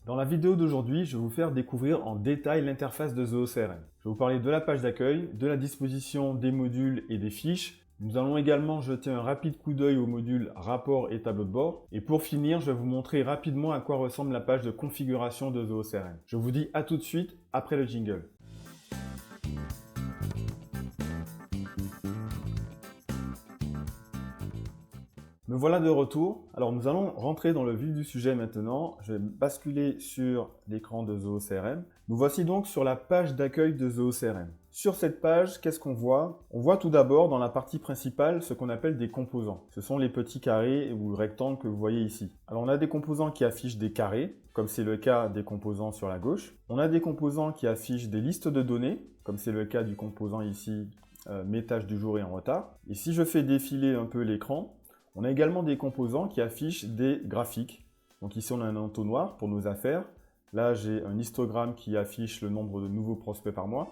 Dans la vidéo d'aujourd'hui, je vais vous faire découvrir en détail l'interface de ZooCRM. Je vais vous parler de la page d'accueil, de la disposition des modules et des fiches. Nous allons également jeter un rapide coup d'œil au module rapport et tableau de bord. Et pour finir, je vais vous montrer rapidement à quoi ressemble la page de configuration de ZooCRM. Je vous dis à tout de suite après le jingle. Me voilà de retour. Alors nous allons rentrer dans le vif du sujet maintenant. Je vais basculer sur l'écran de ZooCRM. Nous voici donc sur la page d'accueil de ZooCRM. Sur cette page, qu'est-ce qu'on voit? On voit tout d'abord dans la partie principale ce qu'on appelle des composants. Ce sont les petits carrés ou rectangles que vous voyez ici. Alors on a des composants qui affichent des carrés, comme c'est le cas des composants sur la gauche. On a des composants qui affichent des listes de données, comme c'est le cas du composant ici, mes tâches du jour et en retard. Et si je fais défiler un peu l'écran, on a également des composants qui affichent des graphiques. Donc ici, on a un entonnoir pour nos affaires. Là, j'ai un histogramme qui affiche le nombre de nouveaux prospects par mois.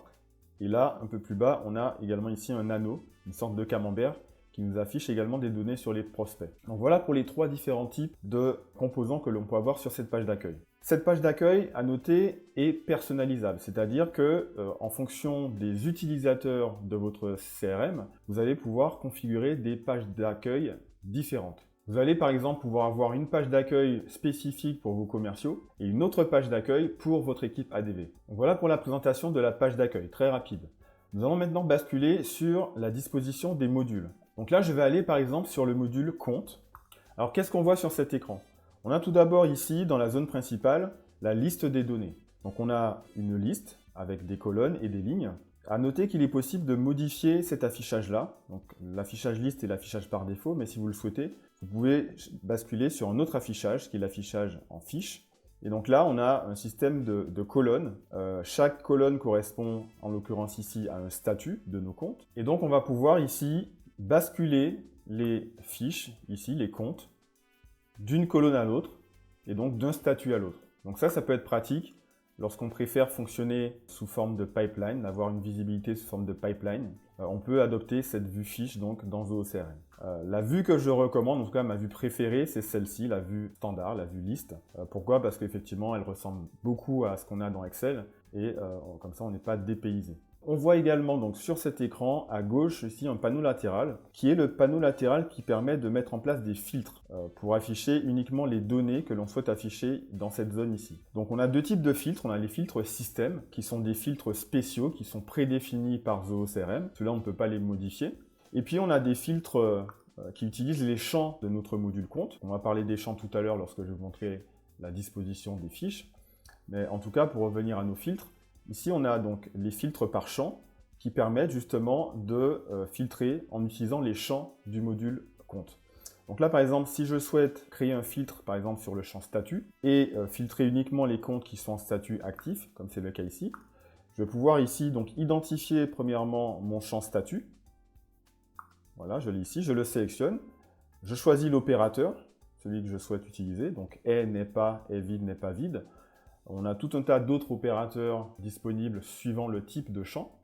Et là, un peu plus bas, on a également ici un anneau, une sorte de camembert, qui nous affiche également des données sur les prospects. Donc voilà pour les trois différents types de composants que l'on peut avoir sur cette page d'accueil. Cette page d'accueil, à noter, est personnalisable, c'est-à-dire que en fonction des utilisateurs de votre CRM, vous allez pouvoir configurer des pages d'accueil différentes. Vous allez par exemple pouvoir avoir une page d'accueil spécifique pour vos commerciaux et une autre page d'accueil pour votre équipe ADV. Donc voilà pour la présentation de la page d'accueil, très rapide. Nous allons maintenant basculer sur la disposition des modules. Donc là, je vais aller par exemple sur le module compte. Alors qu'est-ce qu'on voit sur cet écran? On a tout d'abord ici, dans la zone principale, la liste des données. Donc on a une liste avec des colonnes et des lignes. À noter qu'il est possible de modifier cet affichage-là. Donc l'affichage liste est l'affichage par défaut, mais si vous le souhaitez, vous pouvez basculer sur un autre affichage, qui est l'affichage en fiche. Et donc là, on a un système de colonnes. Chaque colonne correspond, en l'occurrence ici, à un statut de nos comptes. Et donc on va pouvoir ici basculer les fiches, ici les comptes, d'une colonne à l'autre, et donc d'un statut à l'autre. Donc ça peut être pratique lorsqu'on préfère fonctionner sous forme de pipeline, avoir une visibilité sous forme de pipeline. On peut adopter cette vue fiche donc dans ZooCRM. La vue que je recommande, en tout cas ma vue préférée, c'est celle-ci, la vue standard, la vue liste. Pourquoi? Parce qu'effectivement, elle ressemble beaucoup à ce qu'on a dans Excel et comme ça, on n'est pas dépaysé. On voit également donc sur cet écran à gauche ici un panneau latéral qui est le panneau latéral qui permet de mettre en place des filtres pour afficher uniquement les données que l'on souhaite afficher dans cette zone ici. Donc on a deux types de filtres. On a les filtres système qui sont des filtres spéciaux qui sont prédéfinis par ZooCRM. Ceux-là on ne peut pas les modifier. Et puis on a des filtres qui utilisent les champs de notre module compte. On va parler des champs tout à l'heure lorsque je vous montrerai la disposition des fiches. Mais en tout cas pour revenir à nos filtres, ici, on a donc les filtres par champ qui permettent justement de filtrer en utilisant les champs du module compte. Donc là, par exemple, si je souhaite créer un filtre, par exemple, sur le champ statut et filtrer uniquement les comptes qui sont en statut actif, comme c'est le cas ici, je vais pouvoir ici donc identifier premièrement mon champ statut. Voilà, je l'ai ici, je le sélectionne. Je choisis l'opérateur, celui que je souhaite utiliser, donc est, n'est pas, est vide, n'est pas vide. On a tout un tas d'autres opérateurs disponibles suivant le type de champ.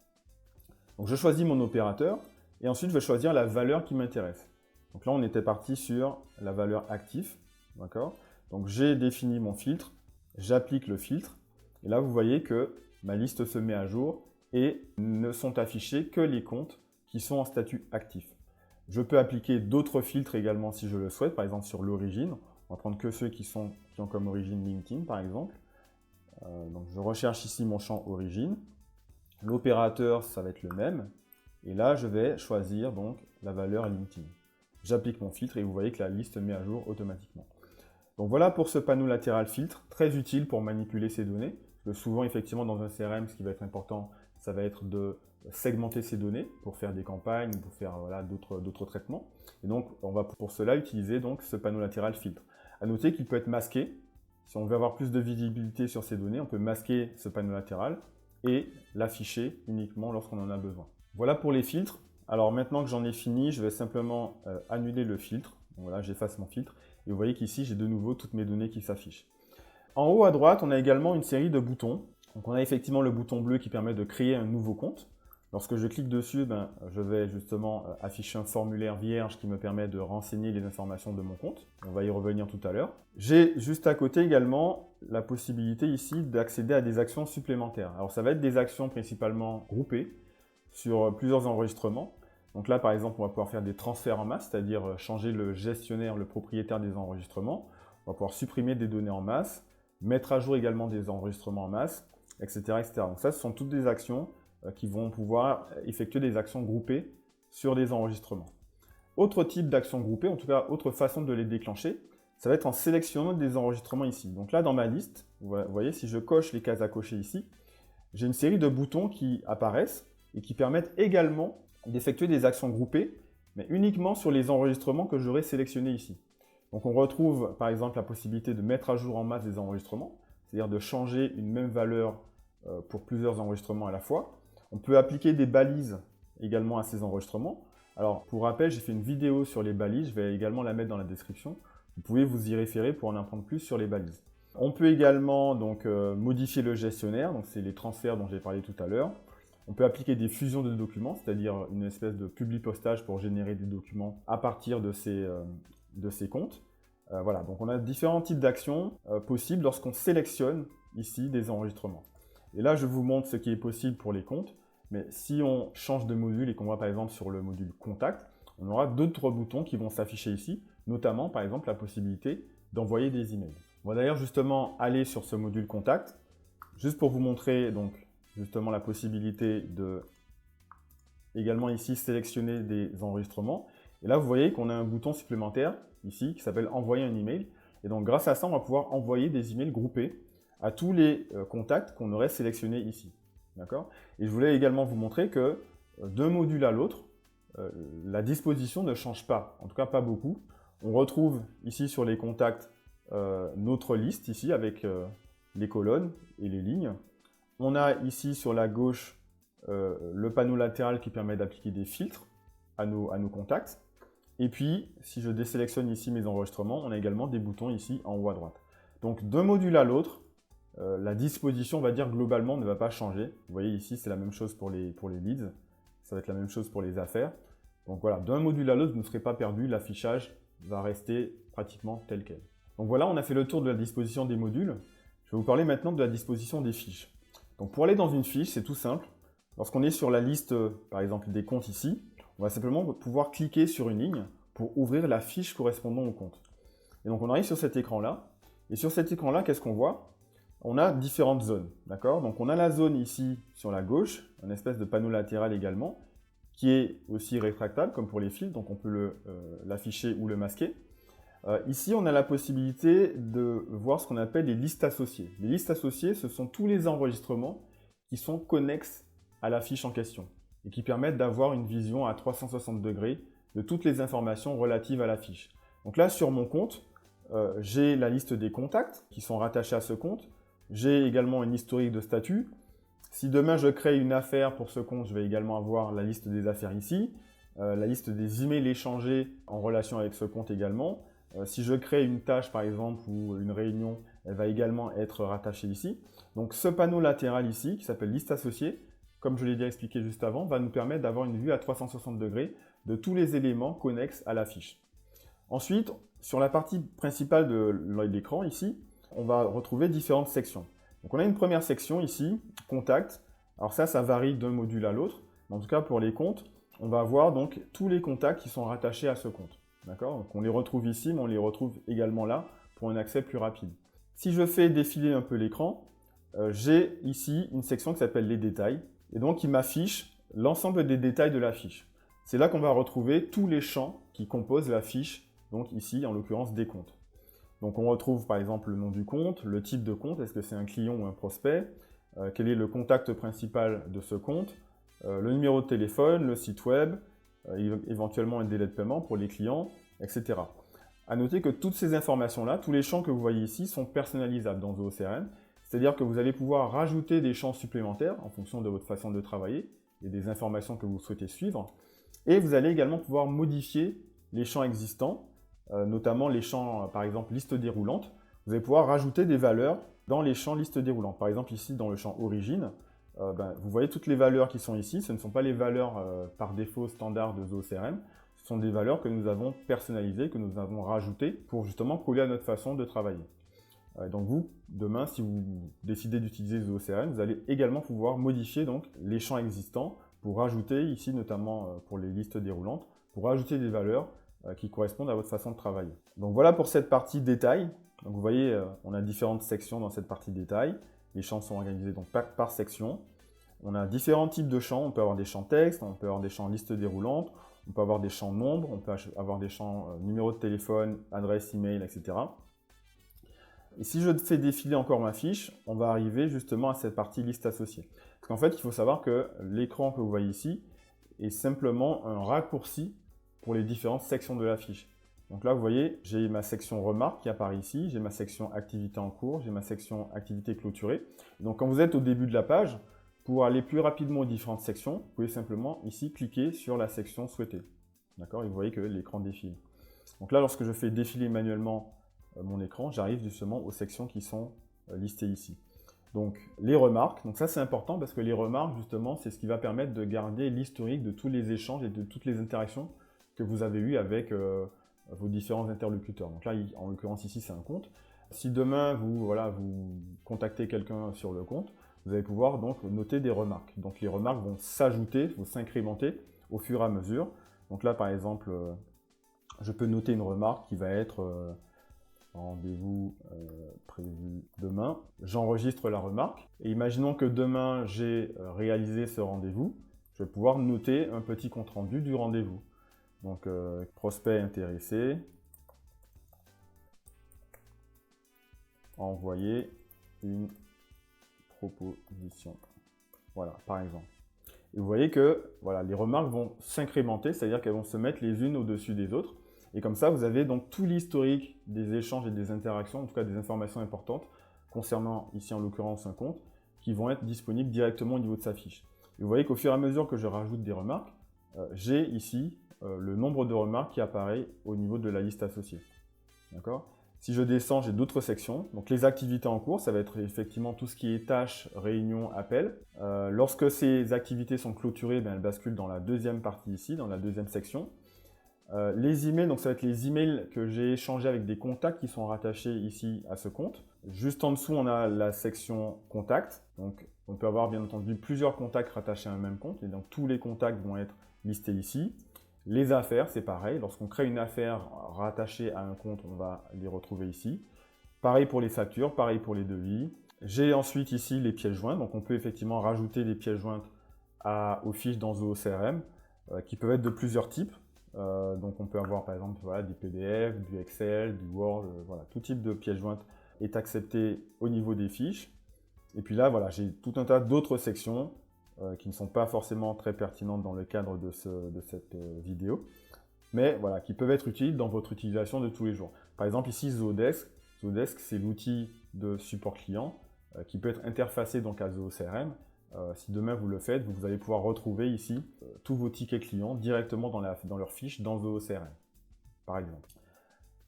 Donc je choisis mon opérateur et ensuite je vais choisir la valeur qui m'intéresse. Donc là on était parti sur la valeur actif. D'accord ? Donc j'ai défini mon filtre, j'applique le filtre et là vous voyez que ma liste se met à jour et ne sont affichés que les comptes qui sont en statut actif. Je peux appliquer d'autres filtres également si je le souhaite, par exemple sur l'origine. On va prendre que ceux qui ont comme origine LinkedIn par exemple. Donc je recherche ici mon champ origine. L'opérateur, ça va être le même. Et là, je vais choisir donc la valeur LinkedIn. J'applique mon filtre et vous voyez que la liste met à jour automatiquement. Donc voilà pour ce panneau latéral filtre, très utile pour manipuler ces données. Parce que souvent, effectivement, dans un CRM, ce qui va être important, ça va être de segmenter ces données pour faire des campagnes, pour faire voilà, d'autres traitements. Et donc, on va pour cela utiliser donc, ce panneau latéral filtre. À noter qu'il peut être masqué. Si on veut avoir plus de visibilité sur ces données, on peut masquer ce panneau latéral et l'afficher uniquement lorsqu'on en a besoin. Voilà pour les filtres. Alors maintenant que j'en ai fini, je vais simplement annuler le filtre. Donc voilà, j'efface mon filtre. Et vous voyez qu'ici, j'ai de nouveau toutes mes données qui s'affichent. En haut à droite, on a également une série de boutons. Donc on a effectivement le bouton bleu qui permet de créer un nouveau compte. Lorsque je clique dessus, je vais justement afficher un formulaire vierge qui me permet de renseigner les informations de mon compte. On va y revenir tout à l'heure. J'ai juste à côté également la possibilité ici d'accéder à des actions supplémentaires. Alors ça va être des actions principalement groupées sur plusieurs enregistrements. Donc là, par exemple, on va pouvoir faire des transferts en masse, c'est-à-dire changer le gestionnaire, le propriétaire des enregistrements. On va pouvoir supprimer des données en masse, mettre à jour également des enregistrements en masse, etc., etc. Donc ça, ce sont toutes des actions qui vont pouvoir effectuer des actions groupées sur des enregistrements. Autre type d'actions groupées, en tout cas autre façon de les déclencher, ça va être en sélectionnant des enregistrements ici. Donc là, dans ma liste, vous voyez, si je coche les cases à cocher ici, j'ai une série de boutons qui apparaissent et qui permettent également d'effectuer des actions groupées, mais uniquement sur les enregistrements que j'aurai sélectionnés ici. Donc on retrouve par exemple la possibilité de mettre à jour en masse des enregistrements, c'est-à-dire de changer une même valeur pour plusieurs enregistrements à la fois. On peut appliquer des balises également à ces enregistrements. Alors pour rappel, j'ai fait une vidéo sur les balises, je vais également la mettre dans la description. Vous pouvez vous y référer pour en apprendre plus sur les balises. On peut également donc, modifier le gestionnaire, donc c'est les transferts dont j'ai parlé tout à l'heure. On peut appliquer des fusions de documents, c'est-à-dire une espèce de publipostage pour générer des documents à partir de ces comptes. Voilà, donc on a différents types d'actions possibles lorsqu'on sélectionne ici des enregistrements. Et là, je vous montre ce qui est possible pour les comptes. Mais si on change de module et qu'on va par exemple sur le module Contact, on aura d'autres boutons qui vont s'afficher ici, notamment par exemple la possibilité d'envoyer des emails. On va d'ailleurs justement aller sur ce module Contact, juste pour vous montrer donc justement la possibilité de également ici sélectionner des enregistrements. Et là, vous voyez qu'on a un bouton supplémentaire ici qui s'appelle Envoyer un email. Et donc grâce à ça, on va pouvoir envoyer des emails groupés à tous les contacts qu'on aurait sélectionnés ici. D'accord ? Et je voulais également vous montrer que d'un module à l'autre, la disposition ne change pas, en tout cas pas beaucoup. On retrouve ici sur les contacts notre liste ici avec les colonnes et les lignes. On a ici sur la gauche le panneau latéral qui permet d'appliquer des filtres à nos contacts. Et puis, si je désélectionne ici mes enregistrements, on a également des boutons ici en haut à droite. Donc d'un module à l'autre, la disposition, on va dire, globalement ne va pas changer. Vous voyez ici, c'est la même chose pour les leads. Ça va être la même chose pour les affaires. Donc voilà, d'un module à l'autre, vous ne serez pas perdu. L'affichage va rester pratiquement tel quel. Donc voilà, on a fait le tour de la disposition des modules. Je vais vous parler maintenant de la disposition des fiches. Donc pour aller dans une fiche, c'est tout simple. Lorsqu'on est sur la liste, par exemple, des comptes ici, on va simplement pouvoir cliquer sur une ligne pour ouvrir la fiche correspondant au compte. Et donc on arrive sur cet écran-là. Et sur cet écran-là, qu'est-ce qu'on voit ? On a différentes zones, d'accord ? Donc on a la zone ici sur la gauche, un espèce de panneau latéral également, qui est aussi rétractable comme pour les fils, donc on peut l'afficher ou le masquer. Ici, on a la possibilité de voir ce qu'on appelle les listes associées. Les listes associées, ce sont tous les enregistrements qui sont connexes à la fiche en question et qui permettent d'avoir une vision à 360 degrés de toutes les informations relatives à la fiche. Donc là, sur mon compte, j'ai la liste des contacts qui sont rattachés à ce compte. J'ai également une historique de statut. Si demain je crée une affaire pour ce compte, je vais également avoir la liste des affaires ici, la liste des emails échangés en relation avec ce compte également. Si je crée une tâche par exemple ou une réunion, elle va également être rattachée ici. Donc ce panneau latéral ici, qui s'appelle liste associée, comme je l'ai déjà expliqué juste avant, va nous permettre d'avoir une vue à 360 degrés de tous les éléments connexes à la fiche. Ensuite, sur la partie principale de l'écran ici, on va retrouver différentes sections. Donc on a une première section ici, contact. Alors ça varie d'un module à l'autre. En tout cas, pour les comptes, on va avoir donc tous les contacts qui sont rattachés à ce compte. D'accord ? Donc on les retrouve ici, mais on les retrouve également là pour un accès plus rapide. Si je fais défiler un peu l'écran, j'ai ici une section qui s'appelle les détails. Et donc il m'affiche l'ensemble des détails de la fiche. C'est là qu'on va retrouver tous les champs qui composent la fiche, donc ici en l'occurrence des comptes. Donc on retrouve par exemple le nom du compte, le type de compte, est-ce que c'est un client ou un prospect, quel est le contact principal de ce compte, le numéro de téléphone, le site web, éventuellement un délai de paiement pour les clients, etc. À noter que toutes ces informations-là, tous les champs que vous voyez ici sont personnalisables dans Zoho CRM, c'est-à-dire que vous allez pouvoir rajouter des champs supplémentaires en fonction de votre façon de travailler et des informations que vous souhaitez suivre, et vous allez également pouvoir modifier les champs existants, notamment les champs, par exemple, liste déroulante. Vous allez pouvoir rajouter des valeurs dans les champs liste déroulante. Par exemple, ici, dans le champ origine, vous voyez toutes les valeurs qui sont ici. Ce ne sont pas les valeurs par défaut standard de Zoho CRM. Ce sont des valeurs que nous avons personnalisées, que nous avons rajoutées pour justement coller à notre façon de travailler. Donc vous, demain, si vous décidez d'utiliser Zoho CRM, vous allez également pouvoir modifier donc, les champs existants pour rajouter, ici notamment pour les listes déroulantes, pour rajouter des valeurs qui correspondent à votre façon de travailler. Donc voilà pour cette partie détail. Donc vous voyez, on a différentes sections dans cette partie détail. Les champs sont organisés donc par section. On a différents types de champs. On peut avoir des champs texte, on peut avoir des champs listes déroulantes, on peut avoir des champs nombres, on peut avoir des champs numéro de téléphone, adresse, email, etc. Et si je fais défiler encore ma fiche, on va arriver justement à cette partie liste associée. Parce qu'en fait, il faut savoir que l'écran que vous voyez ici est simplement un raccourci pour les différentes sections de la fiche. Donc là, vous voyez, j'ai ma section remarques qui apparaît ici, j'ai ma section activité en cours, j'ai ma section activité clôturée. Donc quand vous êtes au début de la page, pour aller plus rapidement aux différentes sections, vous pouvez simplement ici cliquer sur la section souhaitée. D'accord? Et vous voyez que l'écran défile. Donc là, lorsque je fais défiler manuellement mon écran, j'arrive justement aux sections qui sont listées ici. Donc les remarques, donc ça c'est important parce que les remarques justement c'est ce qui va permettre de garder l'historique de tous les échanges et de toutes les interactions que vous avez eues avec vos différents interlocuteurs. Donc là en l'occurrence ici c'est un compte. Si demain vous contactez quelqu'un sur le compte, vous allez pouvoir donc noter des remarques. Donc les remarques vont s'ajouter, vont s'incrémenter au fur et à mesure. Donc là par exemple, je peux noter une remarque qui va être rendez-vous prévu demain. J'enregistre la remarque et imaginons que demain j'ai réalisé ce rendez-vous. Je vais pouvoir noter un petit compte-rendu du rendez-vous. Donc prospect intéressé, envoyer une proposition. Voilà, par exemple. Et vous voyez que voilà, les remarques vont s'incrémenter, c'est-à-dire qu'elles vont se mettre les unes au-dessus des autres. Et comme ça, vous avez donc tout l'historique des échanges et des interactions, en tout cas des informations importantes, concernant ici en l'occurrence un compte, qui vont être disponibles directement au niveau de sa fiche. Et vous voyez qu'au fur et à mesure que je rajoute des remarques, j'ai ici le nombre de remarques qui apparaît au niveau de la liste associée. D'accord ? Si je descends, j'ai d'autres sections. Donc les activités en cours, ça va être effectivement tout ce qui est tâches, réunions, appels. Lorsque ces activités sont clôturées, elles basculent dans la deuxième partie ici, dans la deuxième section. Les emails, donc ça va être les emails que j'ai échangés avec des contacts qui sont rattachés ici à ce compte. Juste en dessous, on a la section contacts. Donc on peut avoir bien entendu plusieurs contacts rattachés à un même compte. Et donc tous les contacts vont être listés ici. Les affaires, c'est pareil. Lorsqu'on crée une affaire rattachée à un compte, on va les retrouver ici. Pareil pour les factures, pareil pour les devis. J'ai ensuite ici les pièces jointes. Donc on peut effectivement rajouter des pièces jointes aux fiches dans Zoho CRM qui peuvent être de plusieurs types. Donc on peut avoir par exemple des PDF, du Excel, du Word, tout type de pièces jointes est accepté au niveau des fiches. Et puis là, j'ai tout un tas d'autres sections qui ne sont pas forcément très pertinentes dans le cadre de cette vidéo, mais qui peuvent être utiles dans votre utilisation de tous les jours. Par exemple ici Zoho Desk. Zoho Desk c'est l'outil de support client qui peut être interfacé donc à Zoho CRM. Si demain vous le faites, vous allez pouvoir retrouver ici tous vos tickets clients directement dans leur fiche dans Zoho CRM, par exemple.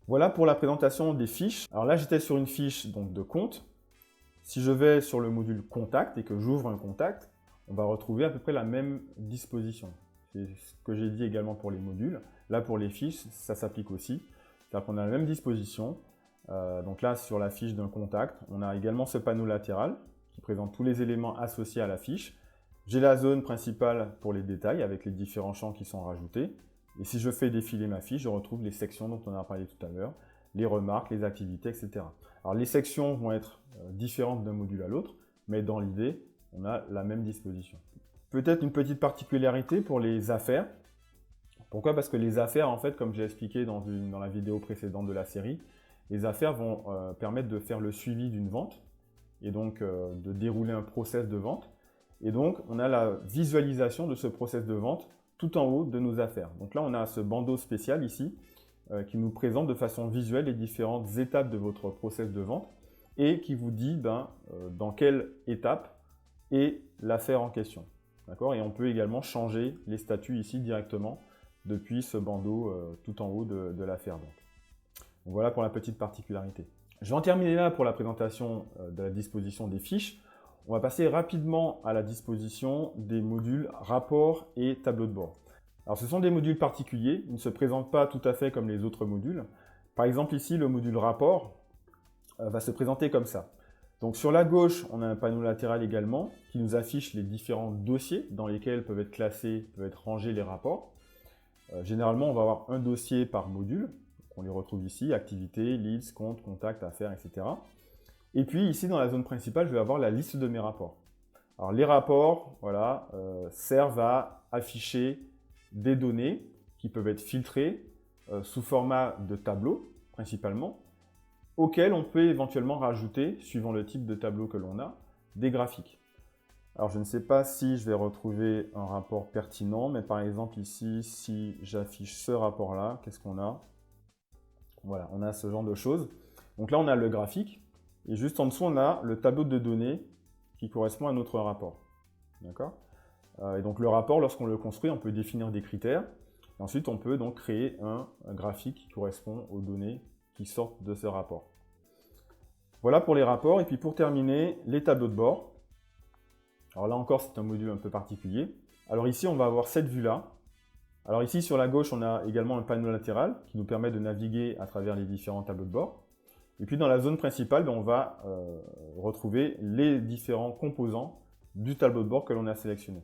Voilà pour la présentation des fiches. Alors là, j'étais sur une fiche donc, de compte. Si je vais sur le module contact et que j'ouvre un contact, on va retrouver à peu près la même disposition. C'est ce que j'ai dit également pour les modules. Là, pour les fiches, ça s'applique aussi. C'est-à-dire qu'on a la même disposition. Donc là, sur la fiche d'un contact, on a également ce panneau latéral qui présente tous les éléments associés à la fiche. J'ai la zone principale pour les détails avec les différents champs qui sont rajoutés. Et si je fais défiler ma fiche, je retrouve les sections dont on a parlé tout à l'heure, les remarques, les activités, etc. Alors les sections vont être différentes d'un module à l'autre, mais dans l'idée, on a la même disposition. Peut-être une petite particularité pour les affaires. Pourquoi ? Parce que les affaires, en fait, comme j'ai expliqué dans la vidéo précédente de la série, les affaires vont permettre de faire le suivi d'une vente et donc de dérouler un process de vente. Et donc, on a la visualisation de ce process de vente tout en haut de nos affaires. Donc là, on a ce bandeau spécial ici qui nous présente de façon visuelle les différentes étapes de votre process de vente et qui vous dit dans quelle étape est l'affaire en question. Et on peut également changer les statuts ici directement depuis ce bandeau tout en haut de l'affaire. Donc voilà pour la petite particularité. Je vais en terminer là pour la présentation de la disposition des fiches. on va passer rapidement à la disposition des modules rapport et tableau de bord. Alors ce sont des modules particuliers, ils ne se présentent pas tout à fait comme les autres modules. Par exemple ici, le module rapport va se présenter comme ça. Donc sur la gauche, on a un panneau latéral également qui nous affiche les différents dossiers dans lesquels peuvent être classés, peuvent être rangés les rapports. Généralement, on va avoir un dossier par module. On les retrouve ici, activités, leads, comptes, contacts, affaires, etc. Et puis ici, dans la zone principale, je vais avoir la liste de mes rapports. Alors les rapports, voilà, servent à afficher des données qui peuvent être filtrées sous format de tableau, principalement, auxquels on peut éventuellement rajouter, suivant le type de tableau que l'on a, des graphiques. Alors je ne sais pas si je vais retrouver un rapport pertinent, mais par exemple ici, si j'affiche ce rapport-là, qu'est-ce qu'on a? Voilà, on a ce genre de choses. Donc là, on a le graphique, et juste en dessous, on a le tableau de données qui correspond à notre rapport. D'accord? Et donc le rapport, lorsqu'on le construit, on peut définir des critères, et ensuite on peut donc créer un graphique qui correspond aux données qui sortent de ce rapport. Voilà pour les rapports, et puis pour terminer, les tableaux de bord. Alors là encore, c'est un module un peu particulier. Alors ici, on va avoir cette vue-là. Alors ici, sur la gauche, on a également un panneau latéral qui nous permet de naviguer à travers les différents tableaux de bord. Et puis dans la zone principale, on va retrouver les différents composants du tableau de bord que l'on a sélectionné.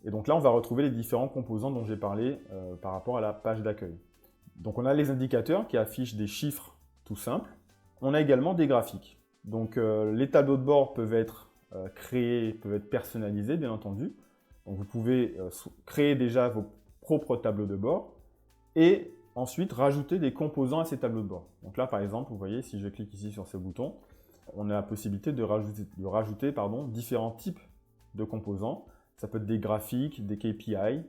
Et donc là, on va retrouver les différents composants dont j'ai parlé par rapport à la page d'accueil. Donc on a les indicateurs qui affichent des chiffres tout simples. On a également des graphiques. Donc les tableaux de bord peuvent être créés, peuvent être personnalisés, bien entendu. Donc vous pouvez créer déjà vos propres tableaux de bord et ensuite rajouter des composants à ces tableaux de bord. Donc là, par exemple, vous voyez, si je clique ici sur ce bouton, on a la possibilité de rajouter différents types de composants. Ça peut être des graphiques, des KPI,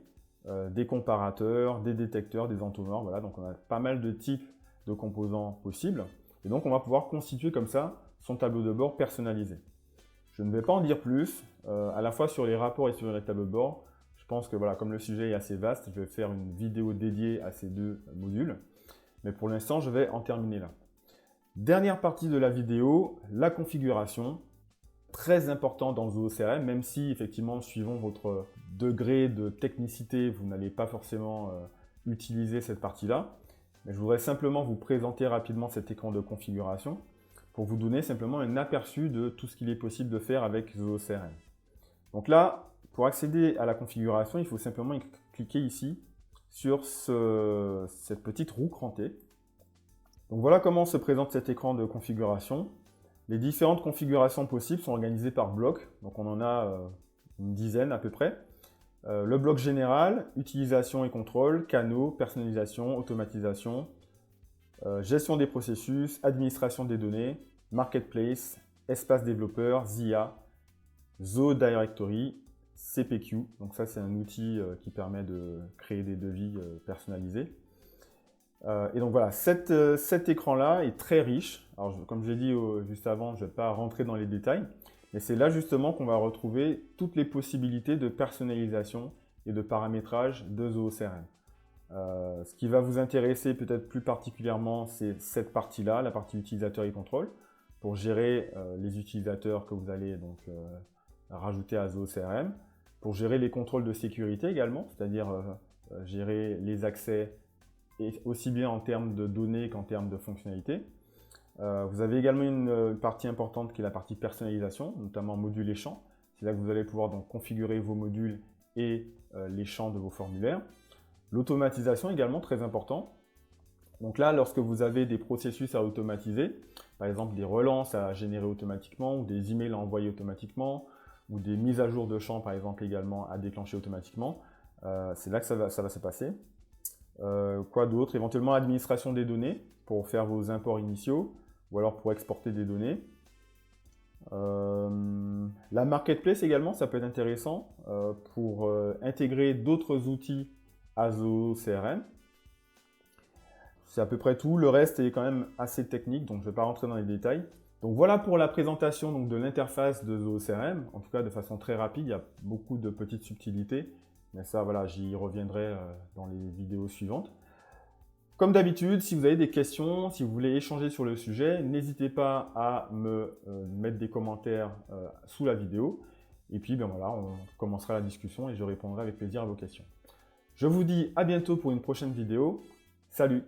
des comparateurs, des détecteurs, des entonnoirs. Voilà, donc on a pas mal de types de composants possibles. Et donc, on va pouvoir constituer comme ça son tableau de bord personnalisé. Je ne vais pas en dire plus, à la fois sur les rapports et sur les tableaux de bord. Je pense que voilà, comme le sujet est assez vaste, je vais faire une vidéo dédiée à ces deux modules. Mais pour l'instant, je vais en terminer là. Dernière partie de la vidéo, la configuration. Très important dans ZooCRM, même si effectivement, suivant votre degré de technicité, vous n'allez pas forcément utiliser cette partie-là. Mais je voudrais simplement vous présenter rapidement cet écran de configuration pour vous donner simplement un aperçu de tout ce qu'il est possible de faire avec ZooCRM. Donc là, pour accéder à la configuration, il faut simplement cliquer ici sur cette petite roue crantée. Donc voilà comment se présente cet écran de configuration. Les différentes configurations possibles sont organisées par bloc. Donc on en a une dizaine à peu près. Le bloc général, utilisation et contrôle, canaux, personnalisation, automatisation, gestion des processus, administration des données, marketplace, espace développeur, ZIA, Zoo Directory, CPQ. Donc ça, c'est un outil qui permet de créer des devis personnalisés. Et donc voilà, cet écran-là est très riche. Alors, comme j'ai dit juste avant, je ne vais pas rentrer dans les détails, mais c'est là justement qu'on va retrouver toutes les possibilités de personnalisation et de paramétrage de ZooCRM. Ce qui va vous intéresser peut-être plus particulièrement, c'est cette partie-là, la partie utilisateur et contrôle, pour gérer les utilisateurs que vous allez donc rajouter à ZooCRM, pour gérer les contrôles de sécurité également, c'est-à-dire gérer les accès et aussi bien en termes de données qu'en termes de fonctionnalités. Vous avez également une partie importante qui est la partie personnalisation, notamment modules et champs. C'est là que vous allez pouvoir donc configurer vos modules et les champs de vos formulaires. L'automatisation également très important. Donc là, lorsque vous avez des processus à automatiser, par exemple des relances à générer automatiquement ou des emails à envoyer automatiquement ou des mises à jour de champs par exemple également à déclencher automatiquement, c'est là que ça va se passer. Quoi d'autre? Éventuellement administration des données pour faire vos imports initiaux ou alors pour exporter des données. La marketplace également, ça peut être intéressant pour intégrer d'autres outils à ZooCRM. C'est à peu près tout. Le reste est quand même assez technique, donc je ne vais pas rentrer dans les détails. Donc voilà pour la présentation donc, de l'interface de ZooCRM, en tout cas de façon très rapide. Il y a beaucoup de petites subtilités. Mais ça, voilà, j'y reviendrai dans les vidéos suivantes. Comme d'habitude, si vous avez des questions, si vous voulez échanger sur le sujet, n'hésitez pas à me mettre des commentaires sous la vidéo. Et puis, ben voilà, on commencera la discussion et je répondrai avec plaisir à vos questions. Je vous dis à bientôt pour une prochaine vidéo. Salut!